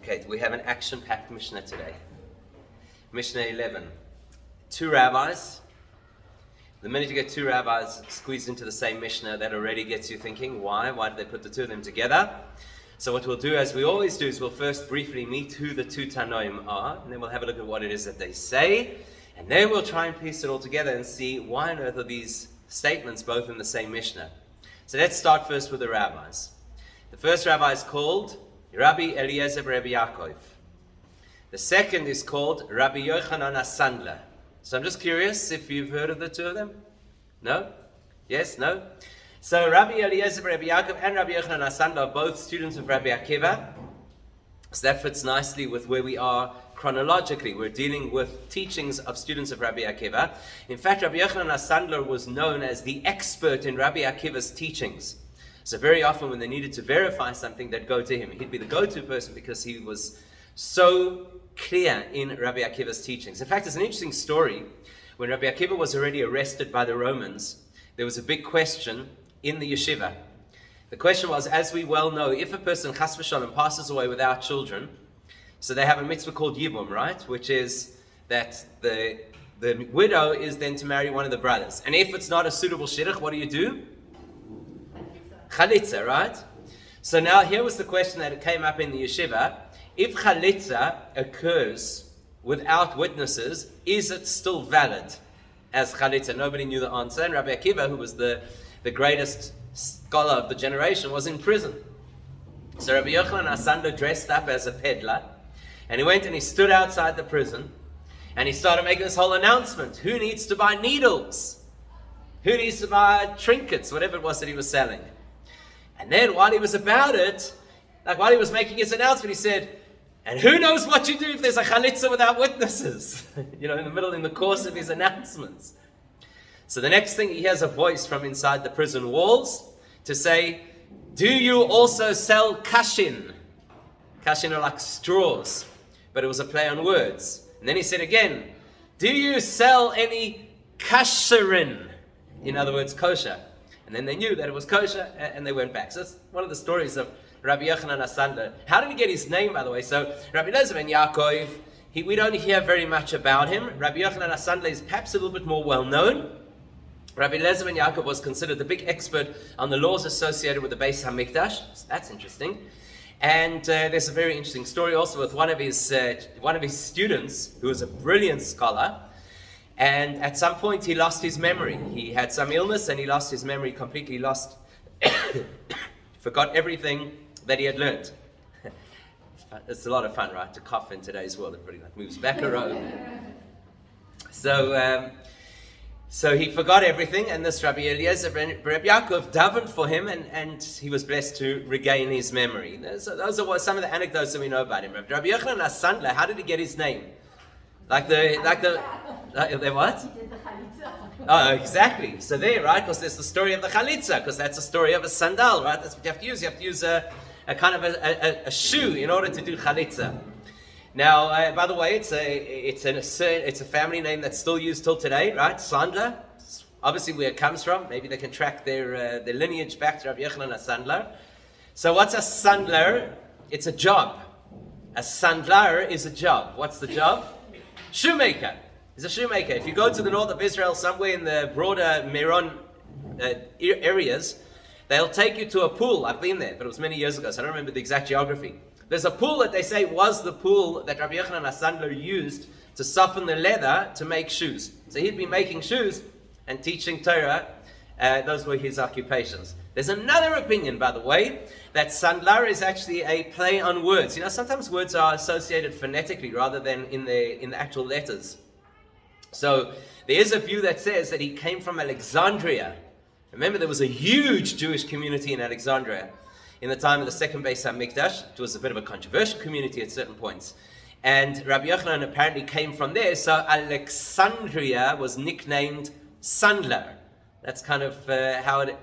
Okay, we have an action-packed Mishnah today. Mishnah 11. Two rabbis. The minute you get two rabbis squeezed into the same Mishnah, that already gets you thinking, why? Why did they put the two of them together? So what we'll do, as we always do, is we'll first briefly meet who the two Tanoim are, and then we'll have a look at what it is that they say, and then we'll try and piece it all together and see why on earth are these statements both in the same Mishnah. So let's start first with the rabbis. The first rabbi is called Rabbi Eliezer Rabbi Yaakov. The second is called Rabbi Yochanan Asandler. So I'm just curious if you've heard of the two of them? No? Yes? No? So Rabbi Eliezer Rabbi Yaakov and Rabbi Yochanan Asandler are both students of Rabbi Akiva. So that fits nicely with where we are chronologically. We're dealing with teachings of students of Rabbi Akiva. In fact, Rabbi Yochanan Asandler was known as the expert in Rabbi Akiva's teachings. So very often when they needed to verify something, they'd go to him. He'd be the go-to person because he was so clear in Rabbi Akiva's teachings. In fact, it's an interesting story. When Rabbi Akiva was already arrested by the Romans, there was a big question in the yeshiva. The question was, as we well know, if a person chas v'shalom passes away without children, so they have a mitzvah called yibum, right? Which is that the widow is then to marry one of the brothers. And if it's not a suitable shidduch, what do? Chalitza, right? So now here was the question that came up in the yeshiva. If chalitza occurs without witnesses, is it still valid as chalitza? Nobody knew the answer. And Rabbi Akiva, who was the greatest scholar of the generation, was in prison. So Rabbi Yochanan Asandler dressed up as a peddler, and he went and he stood outside the prison, and he started making this whole announcement. Who needs to buy needles? Who needs to buy trinkets? Whatever it was that he was selling. And then while he was about it, while he was making his announcement, he said, and who knows what you do if there's a chalitza without witnesses? In the course of his announcements. So the next thing, he hears a voice from inside the prison walls to say, do you also sell kashin? Kashin are like straws, but it was a play on words. And then he said again, do you sell any kasherin? In other words, kosher. And then they knew that it was kosher, and they went back. So that's one of the stories of Rabbi Yochanan Asandler. How did he get his name, by the way? So Rabbi Eliezer ben Yaakov, we don't hear very much about him. Rabbi Yochanan Asandler is perhaps a little bit more well-known. Rabbi Eliezer ben Yaakov was considered the big expert on the laws associated with the Beis HaMikdash. So that's interesting. And there's a very interesting story also with one of his students, who was a brilliant scholar. And at some point he lost his memory. He had some illness and he lost his memory, completely lost, forgot everything that he had learned. It's a lot of fun, right, to cough in today's world. Everybody moves back a row. So he forgot everything, and this Rabbi Eliezer Rabbi Yaakov davened for him, and he was blessed to regain his memory. Those are some of the anecdotes that we know about him. Rabbi Yochanan Asandler, how did he get his name? Like the what? He did the chalitza. Oh, exactly. So there, right? Because there's the story of the chalitza, because that's a story of a sandal, right? That's what you have to use. You have to use a kind of a shoe in order to do chalitza. Now, by the way, it's a family name that's still used till today, right? Sandler. Obviously, where it comes from. Maybe they can track their lineage back to Rabbi Yochanan Asandler. So, what's a sandler? It's a job. A sandlar is a job. What's the job? Shoemaker. He's a shoemaker. If you go to the north of Israel, somewhere in the broader Meron areas, they'll take you to a pool. I've been there, but it was many years ago, so I don't remember the exact geography. There's a pool that they say was the pool that Rabbi Yochanan Asandler used to soften the leather to make shoes. So he'd be making shoes and teaching Torah. Those were his occupations. There's another opinion, by the way, that sandlar is actually a play on words. Sometimes words are associated phonetically rather than in the actual letters. So there is a view that says that he came from Alexandria. Remember, there was a huge Jewish community in Alexandria in the time of the second Beis HaMikdash. It was a bit of a controversial community at certain points. And Rabbi Yochanan apparently came from there, so Alexandria was nicknamed Sandler. That's kind of how it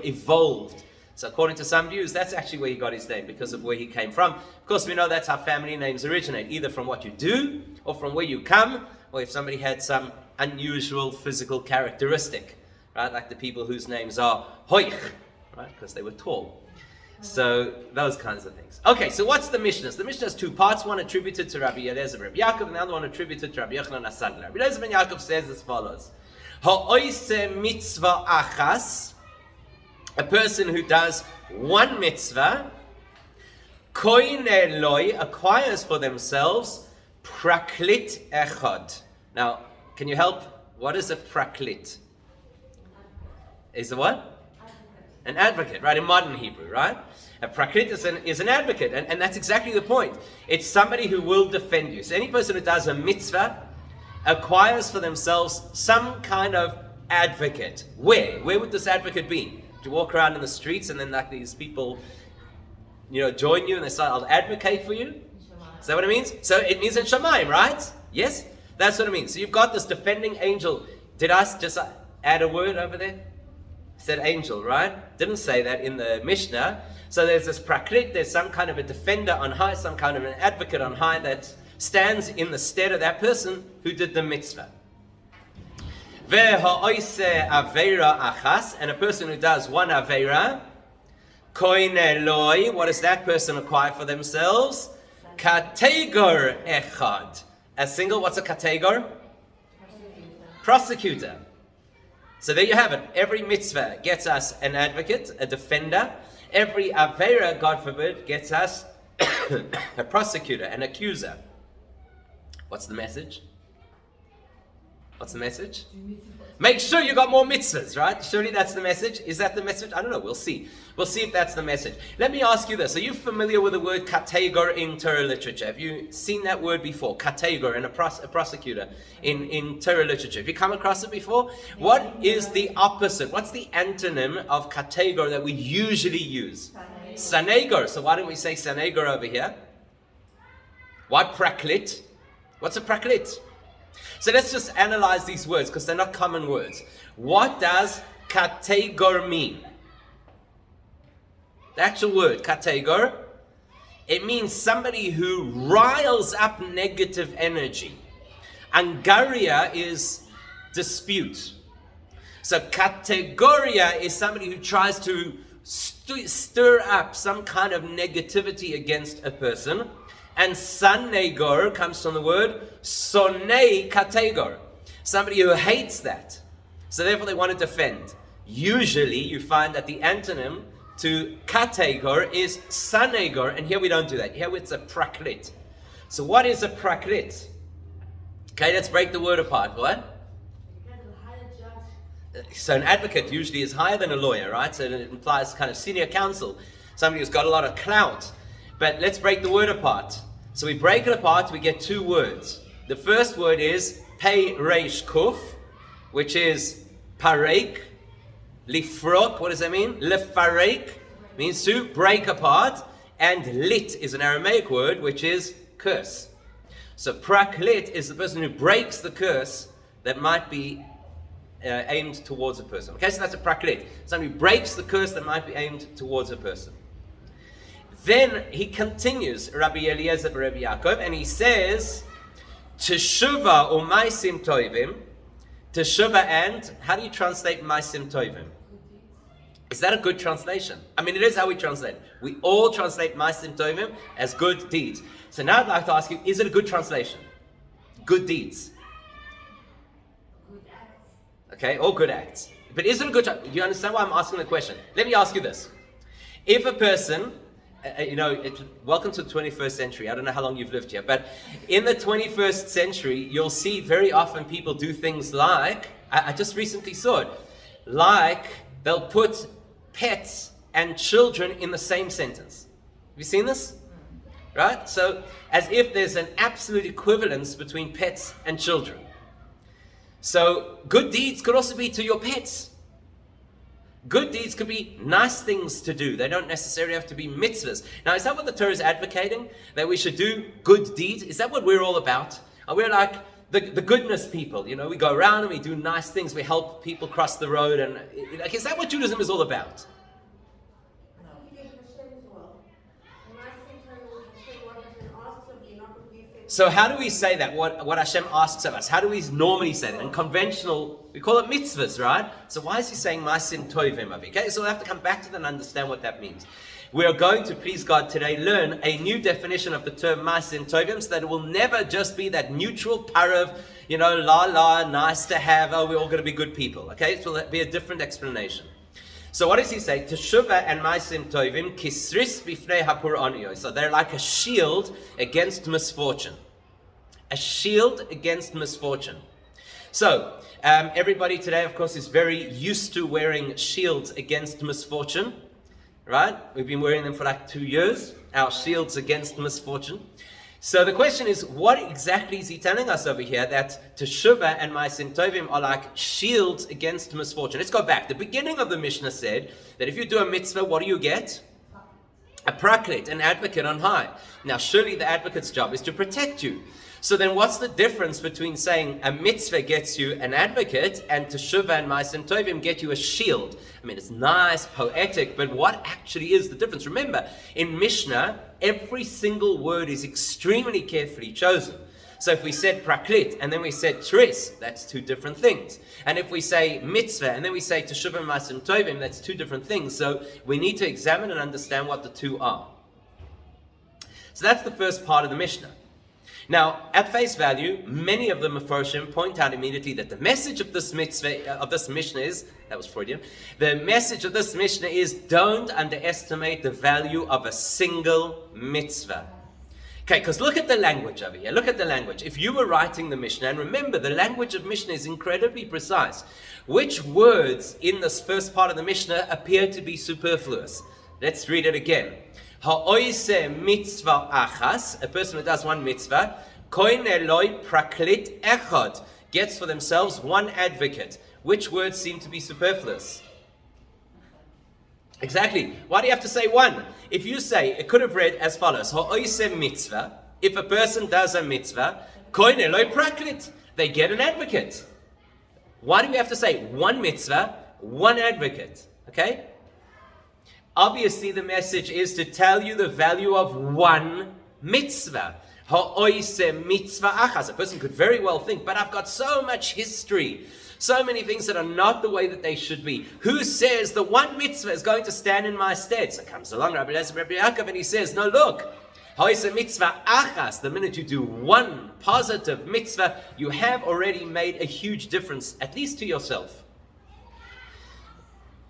evolved. So according to some views, that's actually where he got his name, because of where he came from. Of course, we know that's how family names originate, either from what you do, or from where you come, or if somebody had some unusual physical characteristic, right? Like the people whose names are Hoich, right? Because they were tall. So those kinds of things. Okay, so what's the Mishnah? The Mishnah has two parts, one attributed to Rabbi Eliezer ben Rabbi Yaakov, and the other one attributed to Rabbi Yochanan HaSandler. Rabbi Eliezer ben Yaakov says as follows: Ha'oise mitzvah achas, a person who does one mitzvah, koine loy, acquires for themselves praklit echad. Now, can you help? What is a praklit? Is a what? An advocate, right? In modern Hebrew, right? A praklit is an advocate, and that's exactly the point. It's somebody who will defend you. So any person who does a mitzvah acquires for themselves some kind of advocate. Where would this advocate be? Do you walk around in the streets and then like these people, join you and they say, "I'll advocate for you"? Is that what it means? So it means in Shamayim, right? Yes, that's what it means. So you've got this defending angel. Did I just add a word over there? Said angel, right? Didn't say that in the Mishnah. So there's this praklit, there's some kind of a defender on high, some kind of an advocate on high that stands in the stead of that person who did the mitzvah. Ve'ha'oise aveira achas, and a person who does one aveira, koine loy, what does that person acquire for themselves? Kategor echad. A single, what's a kategor? Prosecutor. So there you have it. Every mitzvah gets us an advocate, a defender. Every aveira, God forbid, gets us a prosecutor, an accuser. What's the message? What's the message? Make sure you got more mitzvahs, right? Surely that's the message. Is that the message? I don't know. We'll see. We'll see if that's the message. Let me ask you this. Are you familiar with the word kategor in Torah literature? Have you seen that word before? Kategor, and a prosecutor in Torah literature. Have you come across it before? What is the opposite? What's the antonym of kategor that we usually use? Sanegor. So why don't we say sanegor over here? Why praklit? What's a praklit? So let's just analyze these words because they're not common words. What does kategor mean? The actual word, kategor, it means somebody who riles up negative energy. Angaria is dispute. So kategoria is somebody who tries to stir up some kind of negativity against a person. And sanegor comes from the word sonei kategor, somebody who hates that. So therefore they want to defend. Usually you find that the antonym to kategor is sanegor, and here we don't do that. Here it's a praklit. So what is a praklit? Okay, let's break the word apart. What? So an advocate usually is higher than a lawyer, right? So it implies kind of senior counsel, somebody who's got a lot of clout. But let's break the word apart. So we break it apart, we get two words. The first word is pei reish kuf, which is parek. Lifrok, what does that mean? Lefarek means to break apart. And lit is an Aramaic word, which is curse. So praklit is the person who breaks the curse that might be aimed towards a person. Okay, so that's a praklit. Somebody who breaks the curse that might be aimed towards a person. Then he continues, Rabbi Eliezer ben Rabbi Yaakov, and he says, Teshuva or maisim tovim. Teshuva and, how do you translate maisim tovim? Is that a good translation? I mean, it is how we translate. We all translate maisim tovim as good deeds. So now I'd like to ask you, is it a good translation? Good deeds. Good acts. Okay, all good acts. But is it a good, do you understand why I'm asking the question? Let me ask you this. If a person, welcome to the 21st century. I don't know how long you've lived here, but in the 21st century, you'll see very often people do things like, I just recently saw it, like they'll put pets and children in the same sentence. Have you seen this? Right? So, as if there's an absolute equivalence between pets and children. So, good deeds could also be to your pets. Good deeds could be nice things to do. They don't necessarily have to be mitzvahs. Now, is that what the Torah is advocating? That we should do good deeds? Is that what we're all about? Are we like the goodness people? We go around and we do nice things. We help people cross the road. And is that what Judaism is all about? So how do we say that, what Hashem asks of us? How do we normally say that? In conventional, we call it mitzvahs, right? So why is he saying Ma'asim Tovim? Okay, so we'll have to come back to that and understand what that means. we are going to, please God, today learn a new definition of the term Ma'asim Tovim, so that it will never just be that neutral parav, la, nice to have, oh, we're all going to be good people. Okay, it will be a different explanation. So what does he say? Teshuva and Ma'asim Tovim kisris bifnei hapur oniyos. So they're like a shield against misfortune. A shield against misfortune. So, everybody today, of course, is very used to wearing shields against misfortune. Right? We've been wearing them for like 2 years. Our shields against misfortune. So the question is, what exactly is he telling us over here? That Teshuva and Ma'asim Tovim are like shields against misfortune. Let's go back. The beginning of the Mishnah said that if you do a mitzvah, what do you get? A praklit, an advocate on high. Now, surely the advocate's job is to protect you. So then what's the difference between saying a mitzvah gets you an advocate and Teshuva and Ma'asim Tovim get you a shield? I mean, it's nice, poetic, but what actually is the difference? Remember, in Mishnah, every single word is extremely carefully chosen. So if we said praklit and then we said tris, that's two different things. And if we say mitzvah and then we say Teshuva and Ma'asim Tovim, that's two different things. So we need to examine and understand what the two are. So that's the first part of the Mishnah. Now, at face value, many of the Misfortune point out immediately that the message of this mitzvah, of this Mishnah is, that was Freudian, the message of this Mishnah is, don't underestimate the value of a single mitzvah. Okay, because look at the language over here. Look at the language. If you were writing the Mishnah, and remember, the language of Mishnah is incredibly precise. Which words in this first part of the Mishnah appear to be superfluous? Let's read it again. Ha'oise mitzvah achas, a person who does one mitzvah, koin eloi praklit echad, gets for themselves one advocate. Which words seem to be superfluous? Exactly. Why do you have to say one? If you say, it could have read as follows, ha'oise mitzvah, if a person does a mitzvah, koin eloi praklit, they get an advocate. Why do we have to say one mitzvah, one advocate? Okay? Obviously, the message is to tell you the value of one mitzvah. Ha'oise mitzvah achas. A person could very well think, but I've got so much history, so many things that are not the way that they should be. Who says the one mitzvah is going to stand in my stead? So comes along Rabbi Yochanan and he says, no, look, ha'oise mitzvah achas. The minute you do one positive mitzvah, you have already made a huge difference, at least to yourself.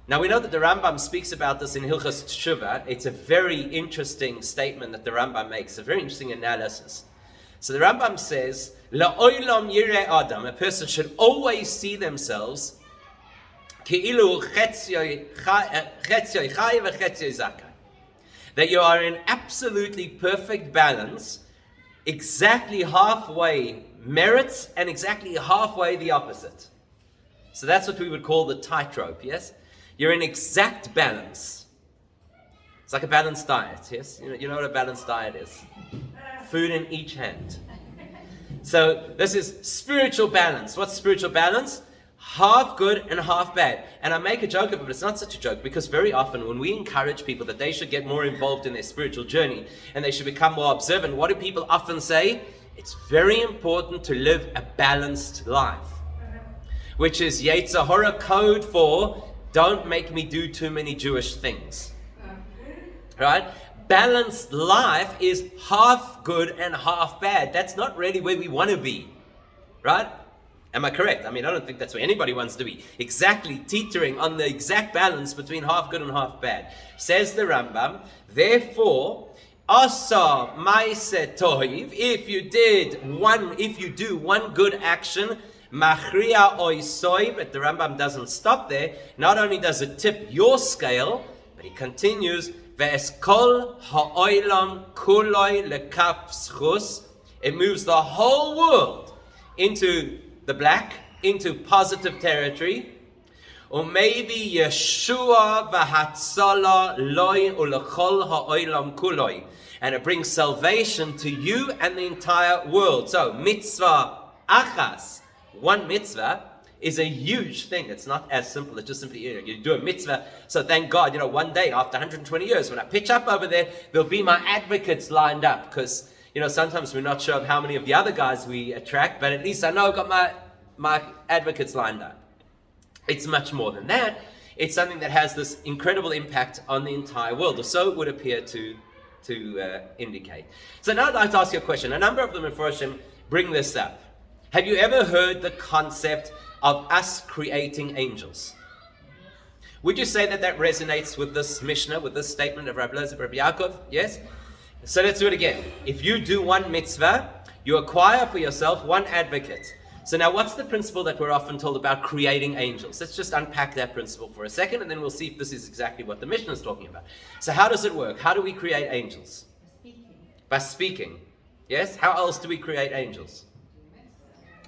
Now we know that the Rambam speaks about this in Hilchos Teshuva. It's a very interesting statement that the Rambam makes, a very interesting analysis. So the Rambam says, La'olam yireh adam, a person should always see themselves ki'ilu chetziyoi chai v'chetziyoi zakai. That you are in absolutely perfect balance, exactly halfway merit and exactly halfway the opposite. So that's what we would call the tightrope, yes? You're in exact balance. It's like a balanced diet, yes? You know what a balanced diet is? Food in each hand. So this is spiritual balance. What's spiritual balance? Half good and half bad. And I make a joke of it, but it's not such a joke, because very often when we encourage people that they should get more involved in their spiritual journey and they should become more observant, what do people often say? It's very important to live a balanced life. Which is Yetzer Hara code for don't make me do too many Jewish things. Right? Balanced life is half good and half bad. That's not really where we want to be. Right? Am I correct? I mean, I don't think that's where anybody wants to be. Exactly teetering on the exact balance between half good and half bad. Says the Rambam, therefore, asa ma'aseh tohiv, if you do one good action, Machria oisoi, but the Rambam doesn't stop there. Not only does it tip your scale, but he continues, Ve'eskol ha'oilam kuloi lekaf schus. It moves the whole world into the black, into positive territory. Or maybe Yeshua v'hatzala loi ulechol ha'oilam kuloi. And it brings salvation to you and the entire world. So, mitzvah achas. One mitzvah is a huge thing. It's not as simple. It's just simply, you do a mitzvah. So thank God, one day after 120 years, when I pitch up over there, there'll be my advocates lined up. Because, sometimes we're not sure of how many of the other guys we attract, but at least I know I've got my advocates lined up. It's much more than that. it's something that has this incredible impact on the entire world, or so it would appear to indicate. So now I'd like to ask you a question. A number of the Misfortune bring this up. Have you ever heard the concept of us creating angels? Would you say that resonates with this Mishnah, with this statement of Rabbi Yaakov? Yes? So let's do it again. If you do one mitzvah, you acquire for yourself one advocate. So now what's the principle that we're often told about creating angels? Let's just unpack that principle for a second, and then we'll see if this is exactly what the Mishnah is talking about. So how does it work? How do we create angels? By speaking. Yes? How else do we create angels?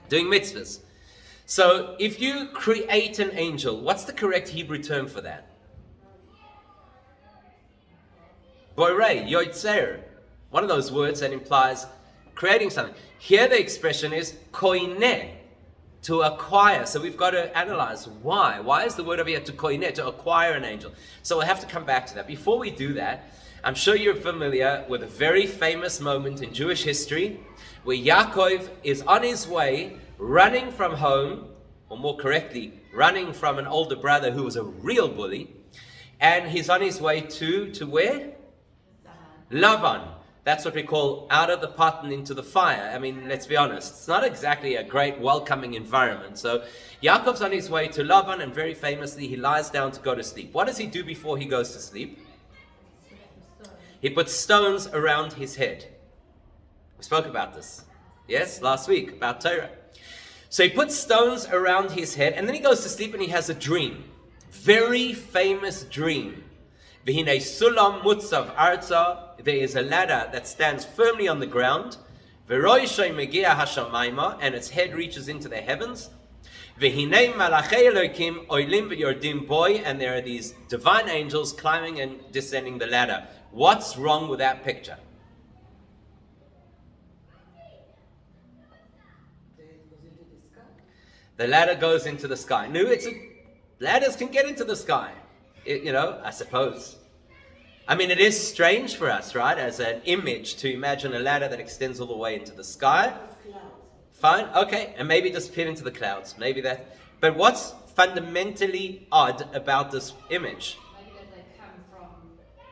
Doing mitzvahs. So if you create an angel, what's the correct Hebrew term for that? Borei, yotzer. One of those words that implies creating something. Here the expression is koineh, to acquire. So we've got to analyze why. Why is the word over here to koineh, to acquire an angel? So we'll have to come back to that. Before we do that, I'm sure you're familiar with a very famous moment in Jewish history where Yaakov is on his way running from home, or more correctly, running from an older brother who was a real bully, and he's on his way to where? Lavan. That's what we call out of the pot and into the fire. I mean, let's be honest. It's not exactly a great welcoming environment. So Yaakov's on his way to Lavan, and very famously, he lies down to go to sleep. What does he do before he goes to sleep? He puts stones around his head. We spoke about this. Yes, last week, about Torah. So he puts stones around his head, and then he goes to sleep and he has a dream. Very famous dream. V'hinei sulam mutzav arza. There is a ladder that stands firmly on the ground. V'roishoi megia hashamayma, and its head reaches into the heavens. V'hinei malachei Elokim oilim v'yordim boy, and there are these divine angels climbing and descending the ladder. What's wrong with that picture? The ladder goes into the sky. No, ladders can get into the sky. I suppose. I mean, it is strange for us, right, as an image to imagine a ladder that extends all the way into the sky. Fine, okay, and maybe disappear into the clouds. Maybe that. But what's fundamentally odd about this image? Maybe that they come from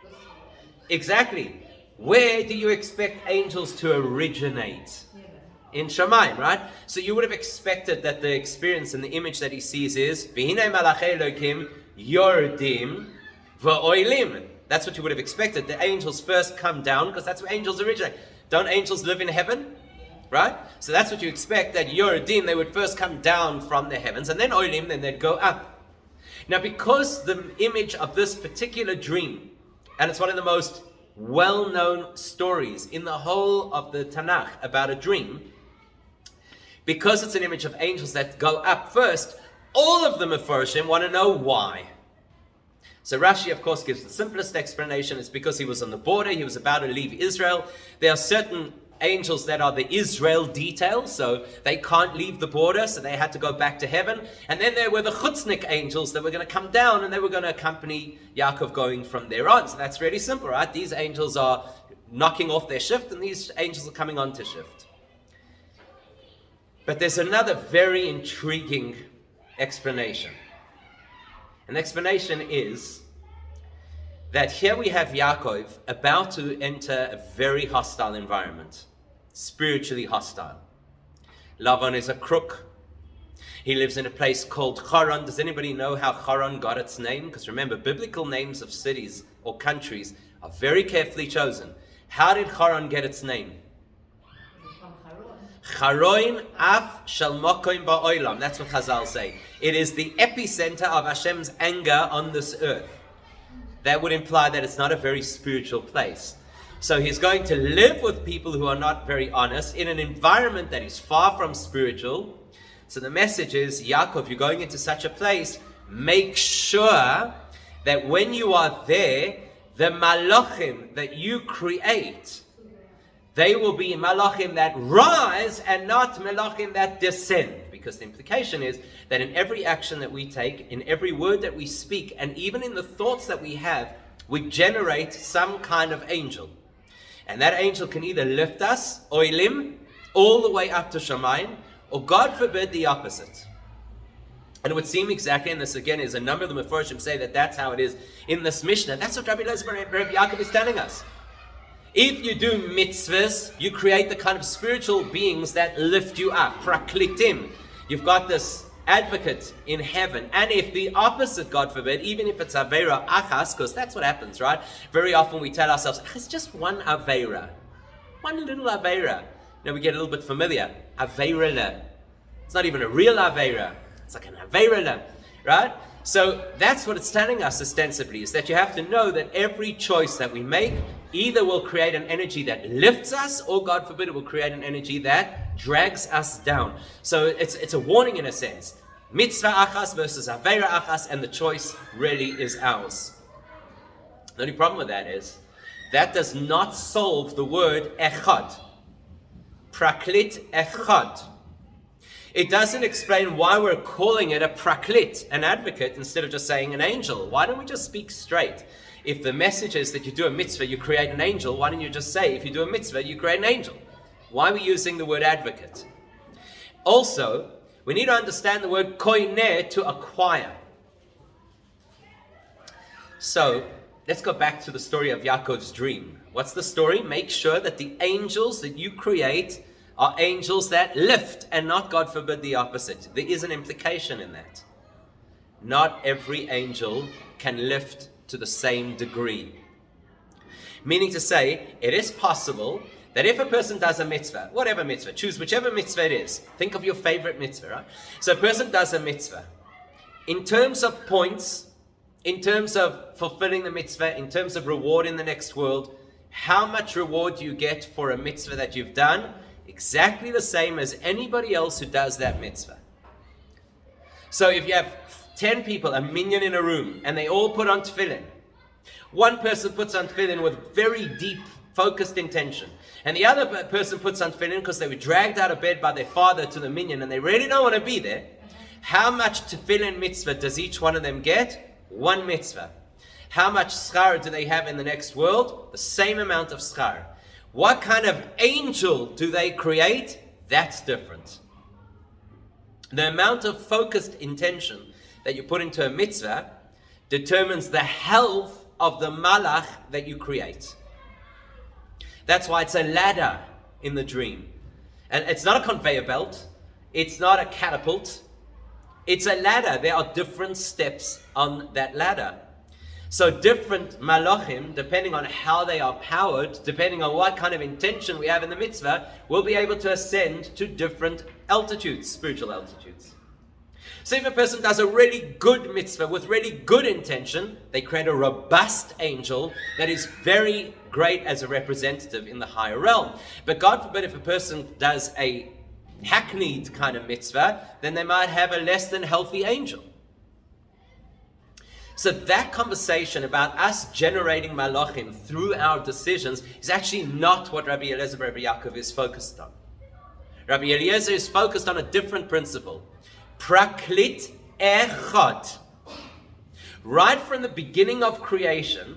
this world. Exactly. Where do you expect angels to originate? In Shamayim, right? So you would have expected that the experience and the image that he sees is V'hinei malachei Elokim yordim v'oilim. That's what you would have expected. The angels first come down, because that's where angels originate. Don't angels live in heaven? Right? So that's what you expect, that yordim, they would first come down from the heavens, and then oilim, then they'd go up. Now, because the image of this particular dream, and it's one of the most well-known stories in the whole of the Tanakh about a dream, because it's an image of angels that go up first, all of the Meforshim want to know why. So Rashi, of course, gives the simplest explanation. It's because he was on the border, he was about to leave Israel. There are certain angels that are the Israel detail, so they can't leave the border, so they had to go back to heaven. And then there were the Chutznik angels that were going to come down, and they were going to accompany Yaakov going from there on. So that's really simple, right? These angels are knocking off their shift, and these angels are coming on to shift. But there's another very intriguing explanation. An explanation is that here we have Yaakov about to enter a very hostile environment, spiritually hostile. Lavan is a crook. He lives in a place called Haran. Does anybody know how Haran got its name? Because remember, biblical names of cities or countries are very carefully chosen. How did Haran get its name? Charoin af shel mokoim ba'olam. That's what Chazal say. It is the epicenter of Hashem's anger on this earth. That would imply that it's not a very spiritual place. So he's going to live with people who are not very honest in an environment that is far from spiritual. So the message is, Yaakov, you're going into such a place, make sure that when you are there, the malachim that you create, they will be malachim that rise and not malachim that descend. Because the implication is that in every action that we take, in every word that we speak, and even in the thoughts that we have, we generate some kind of angel. And that angel can either lift us, oilim, all the way up to Shamayim, or God forbid the opposite. And it would seem exactly, and this again is a number of the Misfortune say that that's how it is in this Mishnah. That's what Rabbi Yaakov is telling us. If you do mitzvahs, you create the kind of spiritual beings that lift you up. Praklitim. You've got this advocate in heaven. And if the opposite, God forbid, even if it's Aveira Achas, because that's what happens, right? Very often we tell ourselves, it's just one Aveira. One little Aveira. Now we get a little bit familiar. Aveira. It's not even a real Aveira. It's like an Aveira, right? So that's what it's telling us ostensibly, is that you have to know that every choice that we make either will create an energy that lifts us, or God forbid it will create an energy that drags us down. So it's a warning in a sense. Mitzvah achas versus Aveira achas, and the choice really is ours. The only problem with that is, that does not solve the word echad. Praklit echad. It doesn't explain why we're calling it a praklit, an advocate, instead of just saying an angel. Why don't we just speak straight? If the message is that you do a mitzvah, you create an angel, why don't you just say, if you do a mitzvah, you create an angel? Why are we using the word advocate? Also, we need to understand the word koineh, to acquire. So, let's go back to the story of Yaakov's dream. What's the story? Make sure that the angels that you create are angels that lift, and not, God forbid, the opposite. There is an implication in that. Not every angel can lift to the same degree. Meaning to say, it is possible that if a person does a mitzvah, whatever mitzvah, choose whichever mitzvah it is. Think of your favorite mitzvah, right? So a person does a mitzvah. In terms of points, in terms of fulfilling the mitzvah, in terms of reward in the next world, how much reward do you get for a mitzvah that you've done? Exactly the same as anybody else who does that mitzvah. So if you have 10 people, a minyan in a room, and they all put on tefillin. One person puts on tefillin with very deep, focused intention. And the other person puts on tefillin because they were dragged out of bed by their father to the minyan and they really don't want to be there. How much tefillin mitzvah does each one of them get? One mitzvah. How much schar do they have in the next world? The same amount of schar. What kind of angel do they create? That's different. The amount of focused intention that you put into a mitzvah determines the health of the malach that you create. That's why it's a ladder in the dream. And it's not a conveyor belt. It's not a catapult. It's a ladder. There are different steps on that ladder. So different malachim, depending on how they are powered, depending on what kind of intention we have in the mitzvah, will be able to ascend to different altitudes, spiritual altitudes. So if a person does a really good mitzvah with really good intention, they create a robust angel that is very great as a representative in the higher realm. But God forbid, if a person does a hackneyed kind of mitzvah, then they might have a less than healthy angel. So that conversation about us generating malachim through our decisions is actually not what Rabbi Eliezer, Rabbi Yaakov is focused on. Rabbi Eliezer is focused on a different principle. Praklit echad. Right from the beginning of creation,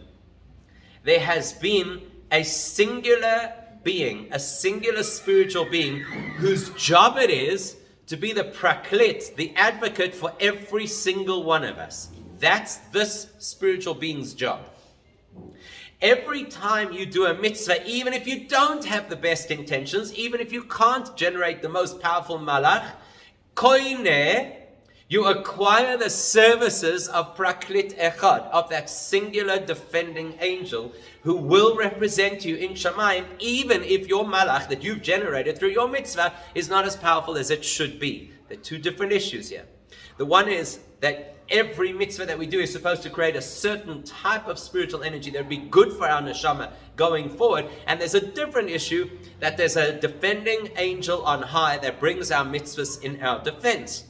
there has been a singular being, a singular spiritual being, whose job it is to be the praklit, the advocate for every single one of us. That's this spiritual being's job. Every time you do a mitzvah, even if you don't have the best intentions, even if you can't generate the most powerful malach, koineh, you acquire the services of praklit echad, of that singular defending angel who will represent you in Shamayim, even if your malach that you've generated through your mitzvah is not as powerful as it should be. There are two different issues here. The one is that every mitzvah that we do is supposed to create a certain type of spiritual energy that would be good for our neshama going forward. And there's a different issue, that there's a defending angel on high that brings our mitzvahs in our defense.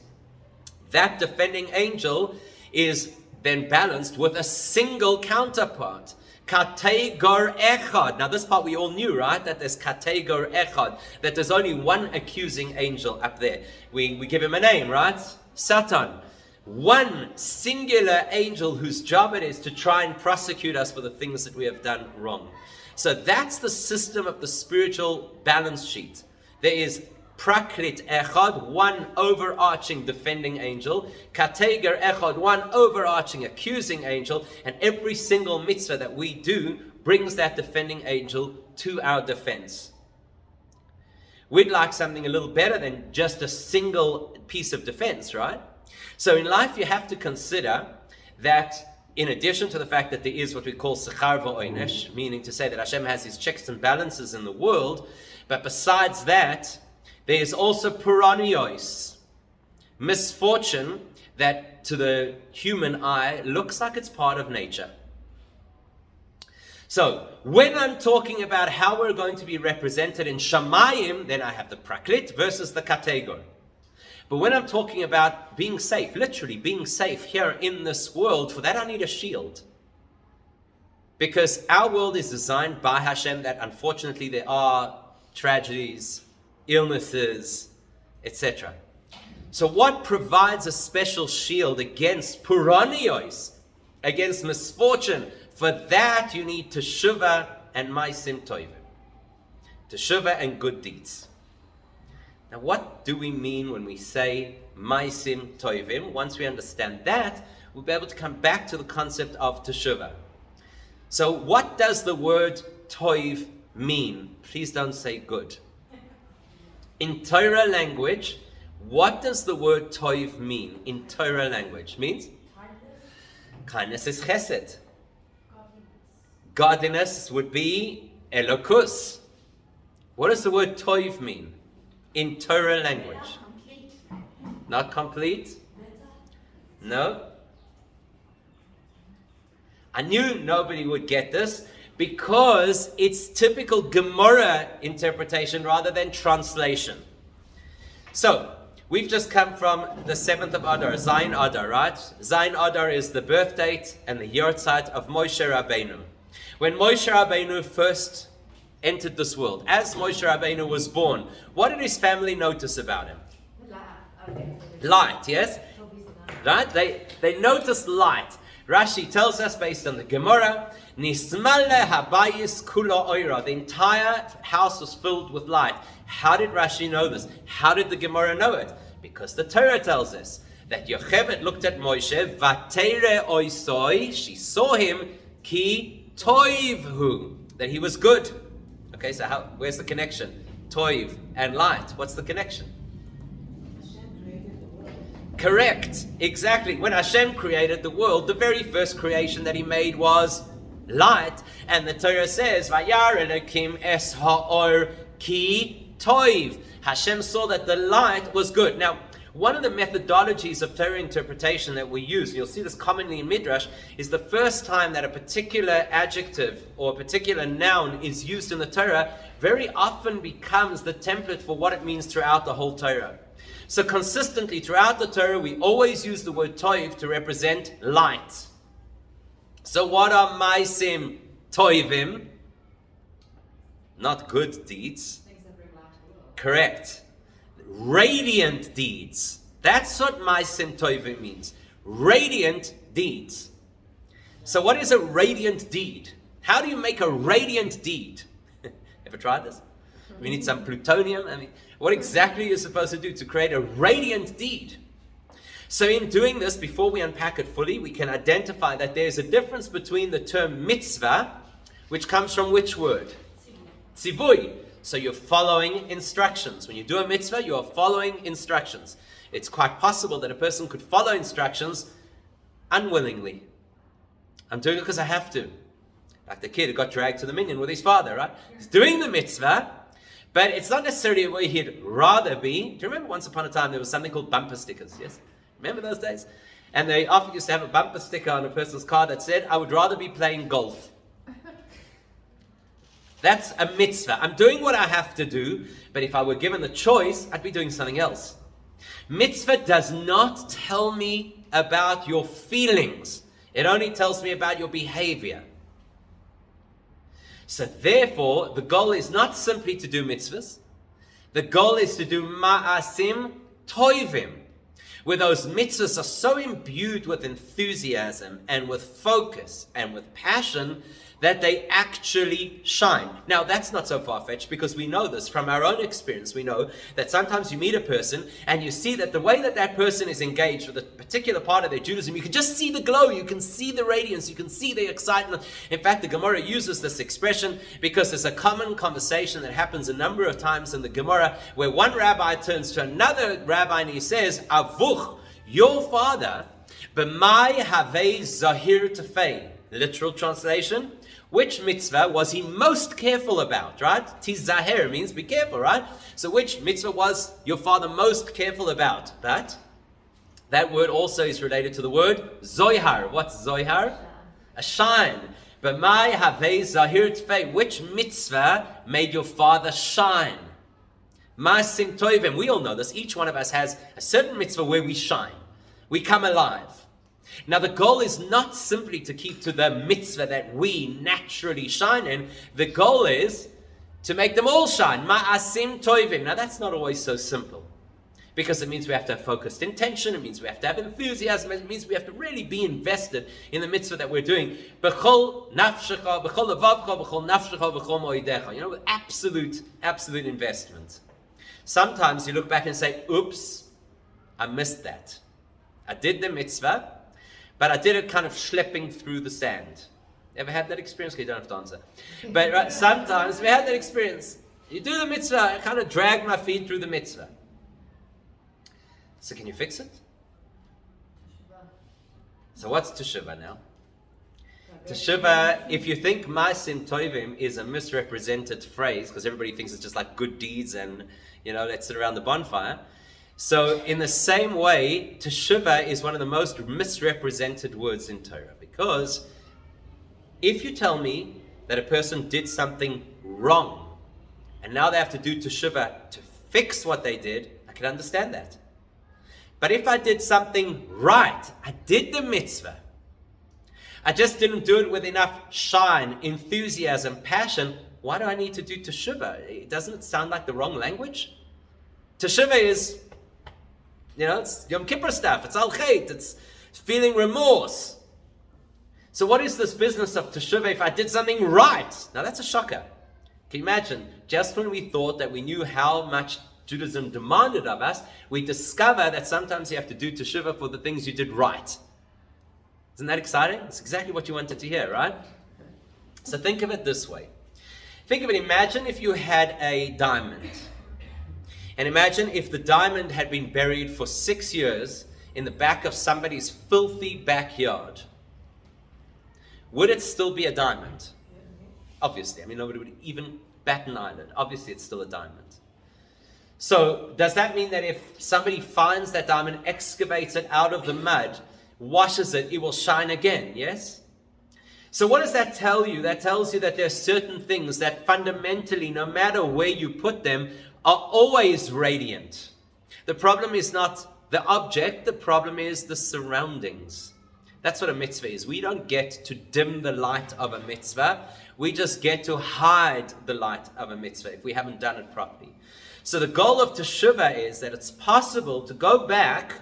That defending angel is then balanced with a single counterpart. Kategor echad. Now this part we all knew, right? That there's kategor echad. That there's only one accusing angel up there. We give him a name, right? Satan. One singular angel whose job it is to try and prosecute us for the things that we have done wrong. So that's the system of the spiritual balance sheet. There is Praklit echad, one overarching defending angel. Kateger echad, one overarching accusing angel. And every single mitzvah that we do brings that defending angel to our defense. We'd like something a little better than just a single piece of defense, right? So in life you have to consider that in addition to the fact that there is what we call sechar v'oinesh, meaning to say that Hashem has his checks and balances in the world, but besides that, there is also puranios, misfortune that to the human eye looks like it's part of nature. So, when I'm talking about how we're going to be represented in Shamayim, then I have the Praklit versus the Kategor. But when I'm talking about being safe, literally being safe here in this world, for that I need a shield. Because our world is designed by Hashem that unfortunately there are tragedies, illnesses, etc. So what provides a special shield against Puranios, against misfortune? For that you need Teshuva and Maisim Tovim. Teshuva and good deeds. Now what do we mean when we say Maisim Tovim? Once we understand that, we'll be able to come back to the concept of Teshuva. So what does the word Tov mean? Please don't say good. In Torah language, what does the word Tov mean in Torah language? Means? Kindness is chesed. Godliness would be elokus. What does the word Tov mean in Torah language? Not complete? No? I knew nobody would get this because it's typical Gemara interpretation rather than translation. So, we've just come from the 7th of Adar, Zayin Adar, right? Zayin Adar is the birth date and the yahrzeit of Moshe Rabbeinu. When Moshe Rabbeinu first entered this world, as Moshe Rabbeinu was born, what did his family notice about him? Light, yes? Right? They noticed light. Rashi tells us based on the Gemara, Nismale habayis kula oira. The entire house was filled with light. How did Rashi know this? How did the Gemara know it? Because the Torah tells us that Yocheved looked at Moshe, vatere oisoi, she saw him, ki toivhu, that he was good. Okay, so where's the connection? Toiv and light. What's the connection? Correct, exactly. When Hashem created the world, the very first creation that he made was light. And the Torah says, Vayar Elokim es ha'or ki toiv. Hashem saw that the light was good. Now, one of the methodologies of Torah interpretation that we use, and you'll see this commonly in Midrash, is the first time that a particular adjective or a particular noun is used in the Torah, very often becomes the template for what it means throughout the whole Torah. So consistently throughout the Torah, we always use the word toiv to represent light. So what are maisim toivim? Not good deeds. Things that bring light to the world. Correct. Radiant deeds. That's what maisim toivim means. Radiant deeds. So what is a radiant deed? How do you make a radiant deed? Ever tried this? We need some plutonium. What exactly are you supposed to do to create a radiant deed? So in doing this, before we unpack it fully, we can identify that there's a difference between the term mitzvah, which comes from which word? Tzivui. So you're following instructions. When you do a mitzvah, you are following instructions. It's quite possible that a person could follow instructions unwillingly. I'm doing it because I have to. Like the kid who got dragged to the minyan with his father, right? He's doing the mitzvah, but it's not necessarily where he'd rather be. Do you remember once upon a time there was something called bumper stickers? Yes? Remember those days? And they often used to have a bumper sticker on a person's car that said, I would rather be playing golf. That's a mitzvah. I'm doing what I have to do, but if I were given the choice, I'd be doing something else. Mitzvah does not tell me about your feelings. It only tells me about your behavior. So therefore, the goal is not simply to do mitzvahs. The goal is to do ma'asim toivim, where those mitzvahs are so imbued with enthusiasm and with focus and with passion that they actually shine. Now, that's not so far-fetched because we know this from our own experience. We know that sometimes you meet a person and you see that the way that that person is engaged with a particular part of their Judaism, you can just see the glow, you can see the radiance, you can see the excitement. In fact, the Gemara uses this expression because there's a common conversation that happens a number of times in the Gemara where one rabbi turns to another rabbi and he says, Avuch, your father, b'mai havei zahir tefei. Literal translation, which mitzvah was he most careful about, right? Tizaher means be careful, right? So which mitzvah was your father most careful about? But that word also is related to the word zohar. What's zohar? A shine. B'mai havei zahir tefei. Which mitzvah made your father shine? Ma'asim tovim. We all know this. Each one of us has a certain mitzvah where we shine. We come alive. Now the goal is not simply to keep to the mitzvah that we naturally shine in. The goal is to make them all shine. Ma'asim tovim. Now that's not always so simple. Because it means we have to have focused intention. It means we have to have enthusiasm. It means we have to really be invested in the mitzvah that we're doing. B'chol nafshecha, b'chol levavcha, b'chol nafshecha, b'chol mo'idecha. You know, with absolute investment. Sometimes you look back and say, oops, I missed that. I did the mitzvah, but I did it kind of schlepping through the sand. Ever had that experience? Okay, you don't have to answer. But right, sometimes we had that experience. You do the mitzvah, I kind of drag my feet through the mitzvah. So can you fix it? So what's Teshuva now? Teshuva, if you think Ma'asim Tovim is a misrepresented phrase, because everybody thinks it's just like good deeds and, you know, let's sit around the bonfire. So in the same way, Teshuva is one of the most misrepresented words in Torah. Because if you tell me that a person did something wrong, and now they have to do Teshuva to fix what they did, I can understand that. But if I did something right, I did the mitzvah, I just didn't do it with enough shine, enthusiasm, passion, why do I need to do Teshuva? Doesn't it sound like the wrong language? Teshuva is, you know, it's Yom Kippur stuff. It's Al Chait. It's feeling remorse. So what is this business of Teshuva if I did something right? Now that's a shocker. Can you imagine? Just when we thought that we knew how much Judaism demanded of us, we discover that sometimes you have to do Teshuva for the things you did right. Isn't that exciting? It's exactly what you wanted to hear, right? So think of it this way. Think of it, imagine if you had a diamond. And imagine if the diamond had been buried for 6 years in the back of somebody's filthy backyard. Would it still be a diamond? Obviously. I mean, nobody would even bat an eyelid. Obviously, it's still a diamond. So, does that mean that if somebody finds that diamond, excavates it out of the mud, washes it, it will shine again? Yes? So what does that tell you? That tells you that there are certain things that fundamentally, no matter where you put them, are always radiant. The problem is not the object, the problem is the surroundings. That's what a mitzvah is. We don't get to dim the light of a mitzvah. We just get to hide the light of a mitzvah if we haven't done it properly. So the goal of Teshuva is that it's possible to go back,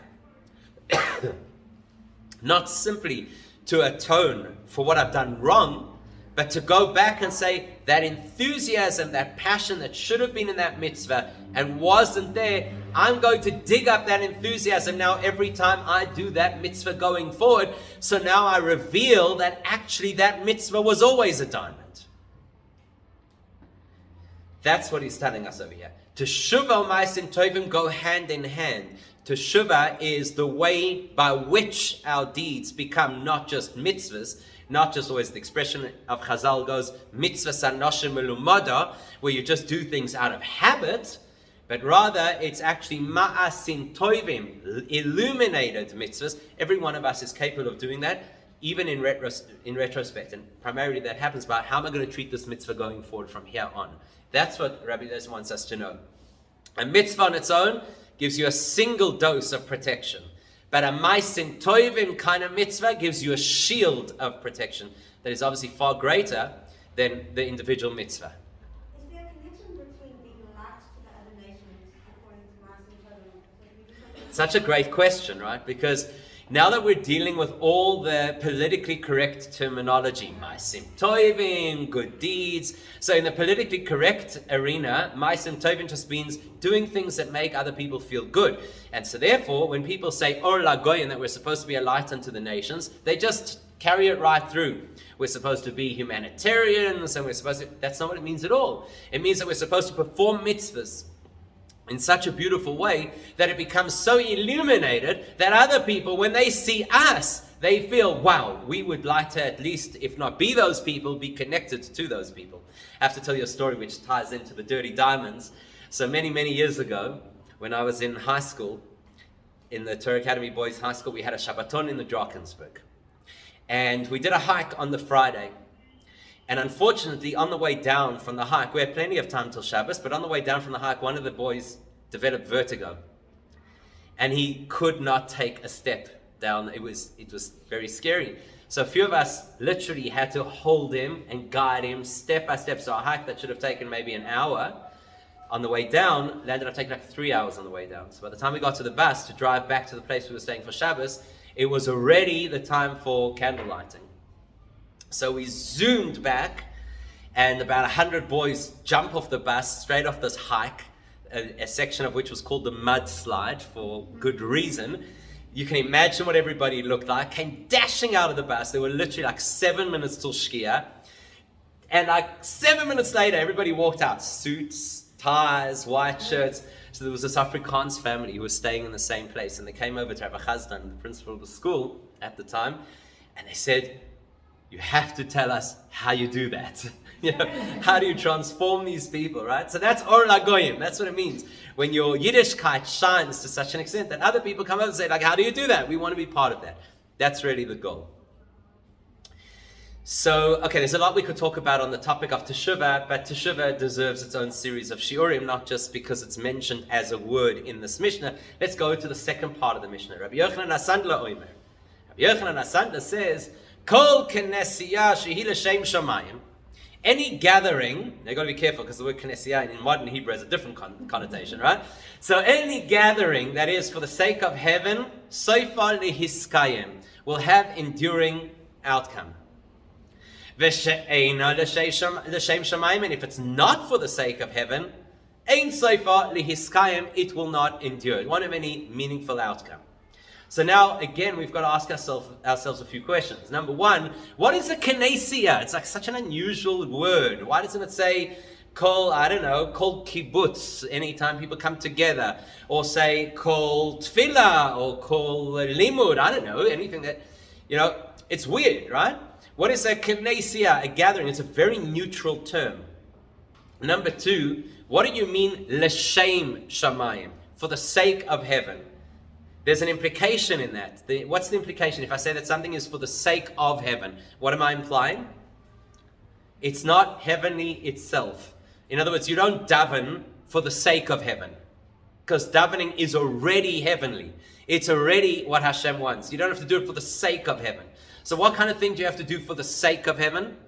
not simply to atone for what I've done wrong, but to go back and say that enthusiasm, that passion that should have been in that mitzvah and wasn't there, I'm going to dig up that enthusiasm now every time I do that mitzvah going forward. So now I reveal that actually that mitzvah was always a diamond. That's what he's telling us over here. Teshuva ma'asim tovim go hand in hand. Teshuva is the way by which our deeds become not just mitzvahs, not just always the expression of Chazal goes, mitzvah sanoshim melumada, where you just do things out of habit, but rather it's actually ma'asim tovim, illuminated mitzvahs. Every one of us is capable of doing that, even in retrospect. And primarily that happens by how am I going to treat this mitzvah going forward from here on. That's what Rabbi Yochanan wants us to know. A mitzvah on its own gives you a single dose of protection. But a ma'asim tovim kind of mitzvah gives you a shield of protection that is obviously far greater than the individual mitzvah. Is there a connection between being light to the other nations according to ma'asim tovim? Such a great question, right? Because Now that we're dealing with all the politically correct terminology, Ma'asim Tovim, good deeds. So in the politically correct arena, Ma'asim Tovim just means doing things that make other people feel good. And so therefore, when people say Or Lagoyim, that we're supposed to be a light unto the nations, they just carry it right through. We're supposed to be humanitarians, and that's not what it means at all. It means that we're supposed to perform mitzvahs in such a beautiful way that it becomes so illuminated that other people, when they see us, they feel, wow, we would like to at least, if not be those people, be connected to those people. I have to tell you a story which ties into the Dirty Diamonds. So many, many years ago, when I was in high school, in the Torah Academy Boys High School, we had a Shabbaton in the Drakensberg. And we did a hike on the Friday. And unfortunately, on the way down from the hike, we had plenty of time till Shabbos, but on the way down from the hike, one of the boys developed vertigo. And he could not take a step down. It was very scary. So a few of us literally had to hold him and guide him step by step. So a hike that should have taken maybe an hour on the way down ended up taking like 3 hours on the way down. So by the time we got to the bus to drive back to the place we were staying for Shabbos, it was already the time for candle lighting. So we zoomed back, and about 100 boys jump off the bus straight off this hike, a section of which was called the mudslide for good reason. You can imagine what everybody looked like. Came dashing out of the bus. There were literally like 7 minutes till Shkia. And like 7 minutes later, everybody walked out. Suits, ties, white shirts. So there was this Afrikaans family who was staying in the same place. And they came over to Rabbi Yochanan, the principal of the school at the time. And they said, you have to tell us how you do that. How do you transform these people, right? So that's Or Lagoyim. That's what it means. When your Yiddishkeit shines to such an extent that other people come over and say, like, how do you do that? We want to be part of that. That's really the goal. So, okay, there's a lot we could talk about on the topic of Teshuva, but Teshuva deserves its own series of shiurim, not just because it's mentioned as a word in this Mishnah. Let's go to the second part of the Mishnah. Rabbi Yochanan Asandla Oimer. Rabbi Yochanan Asandla says, Kol Knesiyah Shehi L'Shem Shamayim. Any gathering, now you've got to be careful because the word Knesiyah in modern Hebrew has a different connotation, right? So any gathering that is for the sake of heaven, Sofa Lehiskayim, will have enduring outcome. V'she'ena L'Shem Shamayim, and if it's not for the sake of heaven, Ein Sofa Lehiskayim, it will not endure. It won't have any meaningful outcome. So now, again, we've got to ask ourselves a few questions. Number one, what is a kinesia? It's like such an unusual word. Why doesn't it say, kol kibbutz, anytime people come together? Or say, kol tefillah, or kol limud, I don't know, anything that, it's weird, right? What is a kinesia, a gathering? It's a very neutral term. Number two, what do you mean, l'shem shamayim, for the sake of heaven? There's an implication in that. What's the implication? If I say that something is for the sake of heaven, what am I implying? It's not heavenly itself. In other words, you don't daven for the sake of heaven, because davening is already heavenly. It's already what Hashem wants. You don't have to do it for the sake of heaven. So what kind of thing do you have to do for the sake of heaven?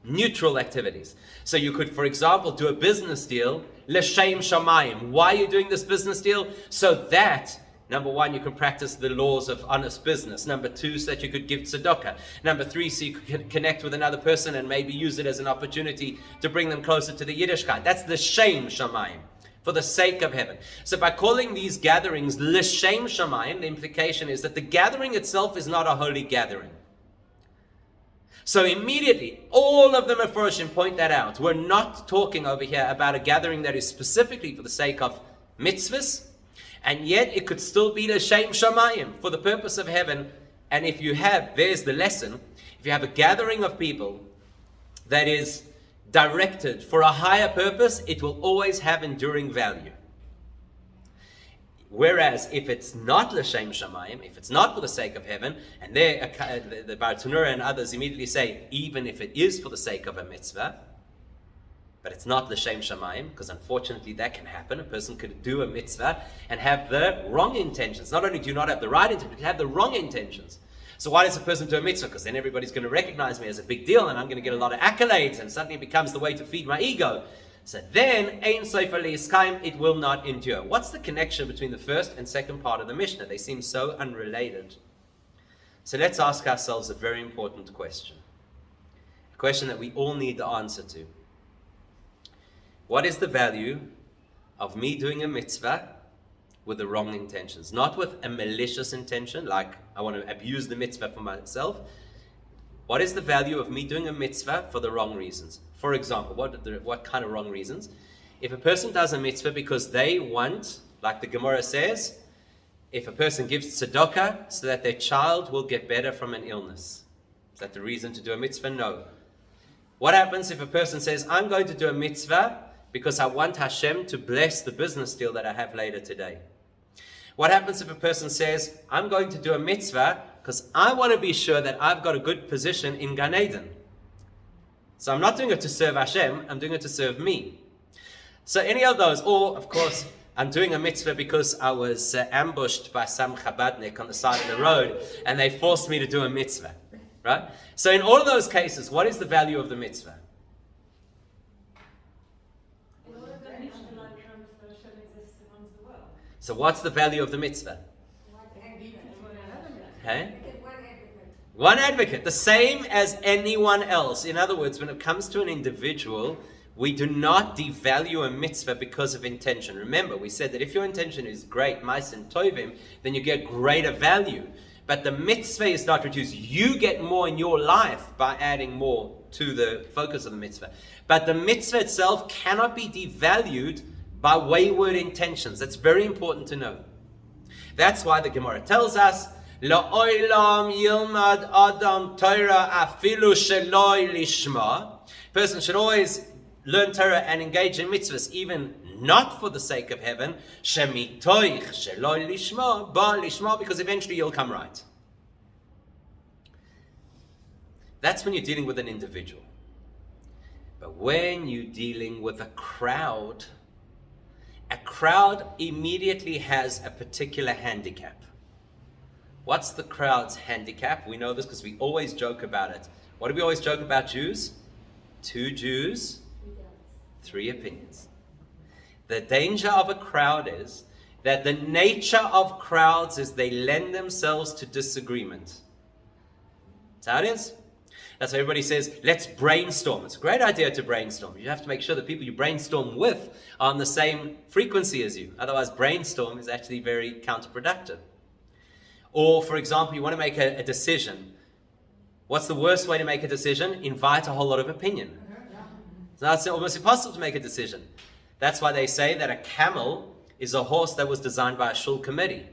Neutral activities. So you could, for example, do a business deal, l'shem shamayim. Why are you doing this business deal? So that, number one, you can practice the laws of honest business. Number two, so that you could give tzedakah. Number three, so you could connect with another person and maybe use it as an opportunity to bring them closer to the Yiddishkeit. That's the Shem Shamayim, for the sake of heaven. So by calling these gatherings L'Shem Shamayim, the implication is that the gathering itself is not a holy gathering. So immediately, all of the Meforshim point that out. We're not talking over here about a gathering that is specifically for the sake of mitzvahs, and yet it could still be l'shem shamayim, for the purpose of heaven. And if you have, there's the lesson, if you have a gathering of people that is directed for a higher purpose, it will always have enduring value. Whereas if it's not l'shem shamayim, if it's not for the sake of heaven, and there the Bar Tanura and others immediately say, even if it is for the sake of a mitzvah, but it's not l'shem shamayim, because unfortunately that can happen. A person could do a mitzvah and have the wrong intentions. Not only do you not have the right intentions, but you have the wrong intentions. So why does a person do a mitzvah? Because then everybody's going to recognize me as a big deal and I'm going to get a lot of accolades, and suddenly it becomes the way to feed my ego. So then, Ein Sofer Li'iskayim, it will not endure. What's the connection between the first and second part of the Mishnah? They seem so unrelated. So let's ask ourselves a very important question. A question that we all need the answer to. What is the value of me doing a mitzvah with the wrong intentions? Not with a malicious intention, like I want to abuse the mitzvah for myself. What is the value of me doing a mitzvah for the wrong reasons? For example, what kind of wrong reasons? If a person does a mitzvah because they want, like the Gemara says, if a person gives tzedakah so that their child will get better from an illness. Is that the reason to do a mitzvah? No. What happens if a person says, I'm going to do a mitzvah because I want Hashem to bless the business deal that I have later today? What happens if a person says, I'm going to do a mitzvah because I want to be sure that I've got a good position in Gan Eden? So I'm not doing it to serve Hashem, I'm doing it to serve me. So any of those, or of course, I'm doing a mitzvah because I was ambushed by some Chabadnik on the side of the road and they forced me to do a mitzvah, right? So in all of those cases, what is the value of the mitzvah? So what's the value of the mitzvah? Okay? One advocate, the same as anyone else. In other words, when it comes to an individual, we do not devalue a mitzvah because of intention. Remember, we said that if your intention is great, ma'asim tovim, then you get greater value. But the mitzvah is not reduced. You get more in your life by adding more to the focus of the mitzvah. But the mitzvah itself cannot be devalued by wayward intentions. That's very important to know. That's why the Gemara tells us, La'olam yilmad adam Torah afilu sheloi lishma. Person should always learn Torah and engage in mitzvahs, even not for the sake of heaven. Shemitoich sheloi lishma, ba lishma, because eventually you'll come right. That's when you're dealing with an individual. But when you're dealing with a crowd immediately has a particular handicap. What's the crowd's handicap? We know this because we always joke about it. What do we always joke about Jews? 2 Jews, 3 opinions. The danger of a crowd is that the nature of crowds is they lend themselves to disagreement. That's how it is. That's why everybody says, let's brainstorm. It's a great idea to brainstorm. You have to make sure the people you brainstorm with are on the same frequency as you. Otherwise, brainstorm is actually very counterproductive. Or, for example, you want to make a decision. What's the worst way to make a decision? Invite a whole lot of opinion. So it's almost impossible to make a decision. That's why they say that a camel is a horse that was designed by a shul committee.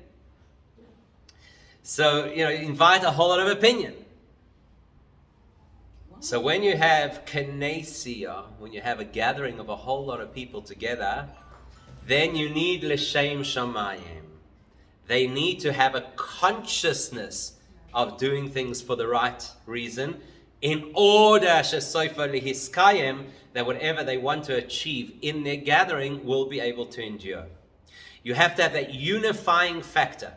So, invite a whole lot of opinion. So when you have Knessia, when you have a gathering of a whole lot of people together, then you need L'Shem Shamayim. They need to have a consciousness of doing things for the right reason in order shesofer lihiskayim, that whatever they want to achieve in their gathering will be able to endure. You have to have that unifying factor.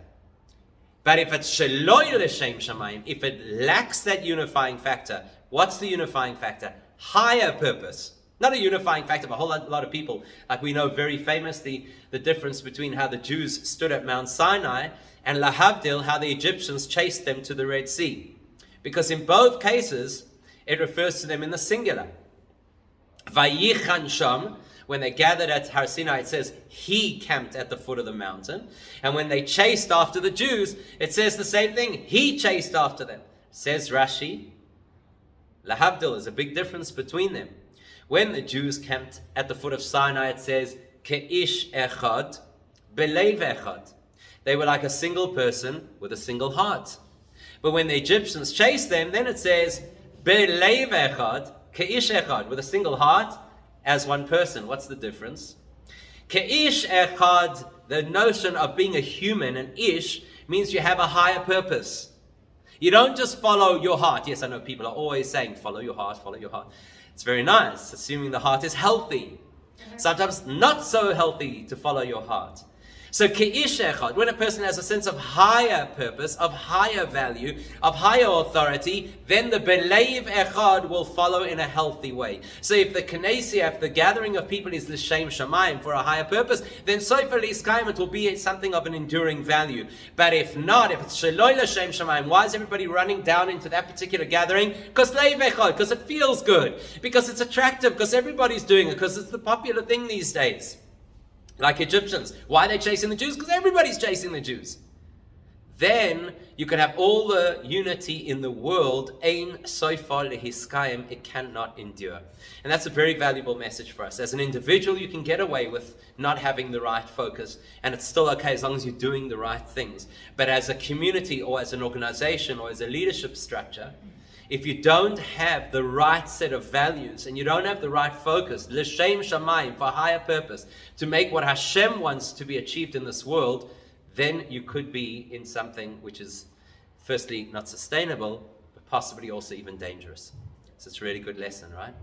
But if it's sheloi l'shem shamayim, if it lacks that unifying factor, what's the unifying factor? Higher purpose. Not a unifying factor of a whole lot of people. Like we know very famously the difference between how the Jews stood at Mount Sinai and lahavdil, how the Egyptians chased them to the Red Sea. Because in both cases, it refers to them in the singular. Vayichan Sham, when they gathered at Har Sinai, it says he camped at the foot of the mountain. And when they chased after the Jews, it says the same thing. He chased after them. Says Rashi, lahavdil, is a big difference between them. When the Jews camped at the foot of Sinai, it says, Ke'ish echad, belev echad. They were like a single person with a single heart. But when the Egyptians chased them, then it says, belev echad, ke'ish echad, with a single heart, as one person. What's the difference? Ke'ish echad, the notion of being a human, an ish, means you have a higher purpose. You don't just follow your heart. Yes, I know people are always saying, follow your heart, follow your heart. It's very nice, assuming the heart is healthy. Sometimes not so healthy to follow your heart. So ke'ish echad, when a person has a sense of higher purpose, of higher value, of higher authority, then the beleiv echad will follow in a healthy way. So if the knessia, if the gathering of people is l'shem shamayim, for a higher purpose, then sofer li'skayim, it will be something of an enduring value. But if not, if it's sheloi l'shem shamayim, why is everybody running down into that particular gathering? Because leiv echad, because it feels good, because it's attractive, because everybody's doing it, because it's the popular thing these days. Like Egyptians. Why are they chasing the Jews? Because everybody's chasing the Jews. Then you can have all the unity in the world. Ein sofer lehiskayim, it cannot endure. And that's a very valuable message for us. As an individual, you can get away with not having the right focus, and it's still okay as long as you're doing the right things. But as a community, or as an organization, or as a leadership structure, if you don't have the right set of values and you don't have the right focus, l'shem shamayim, for a higher purpose, to make what Hashem wants to be achieved in this world, then you could be in something which is firstly not sustainable, but possibly also even dangerous. So it's a really good lesson, right?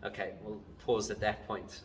Okay, we'll pause at that point.